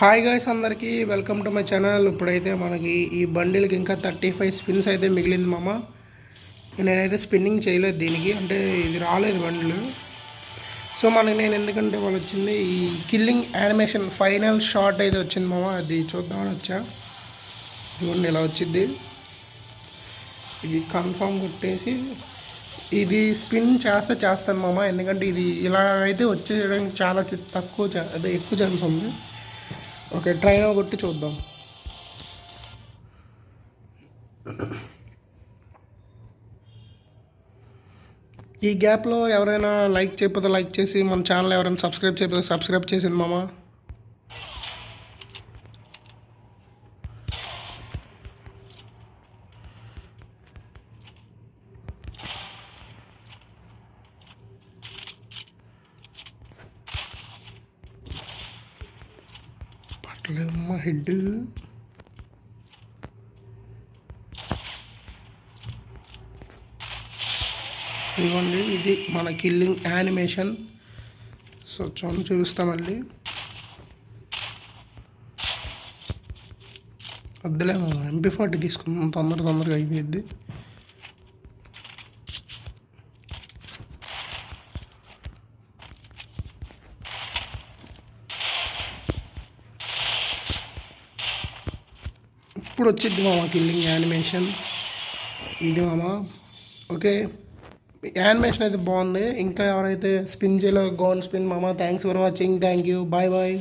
Hi guys, అందరికీ welcome to my channel. ఇప్పుడైతే మనకి ఈ బండిల్కి ఇంకా 35 స్పిన్స్ అయితే మిగిలింది మామ. నేనైతే స్పిన్నింగ్ చేయలేదు దీనికి, అంటే ఇది రాలేదు బండిలు. సో మనకి నేను ఎందుకంటే వాళ్ళు వచ్చింది ఈ కిల్లింగ్ యానిమేషన్ ఫైనల్ షాట్ అయితే వచ్చింది మామ. అది చూద్దామని వచ్చా. ఇదిగోండి ఇలా వచ్చింది. ఇది కన్ఫామ్ కొట్టేసి ఇది స్పిన్ చేస్తాను మామ. ఎందుకంటే ఇది ఇలా అయితే వచ్చేయడానికి చాలా అదే ఎక్కువ ఛాన్స్ ఉంది. ఓకే, ట్రైన్ కొట్టి చూద్దాం. ఈ గ్యాప్లో ఎవరైనా లైక్ చేయకపోతే లైక్ చేసి, మన ఛానల్ ఎవరైనా సబ్స్క్రైబ్ చేయకపోతే సబ్స్క్రైబ్ చేసింది మామ. పట్టలేదమ్మా హెడ్. ఇదిగోండి, ఇది మన కిల్లింగ్ యానిమేషన్. సో చూపిస్తాం మళ్ళీ. వద్దులేమో MP40 తీసుకున్నాం, తొందరగా అయిపోయింది. ఇప్పుడు వచ్చింది మామ కిల్లింగ్ యానిమేషన్. ఇది మామ. ఓకే, యానిమేషన్ అయితే బాగుంది. ఇంకా ఎవరైతే స్పిన్ చేయలేదో గోన్ స్పిన్ మామ. Thanks for watching. Thank you. Bye bye.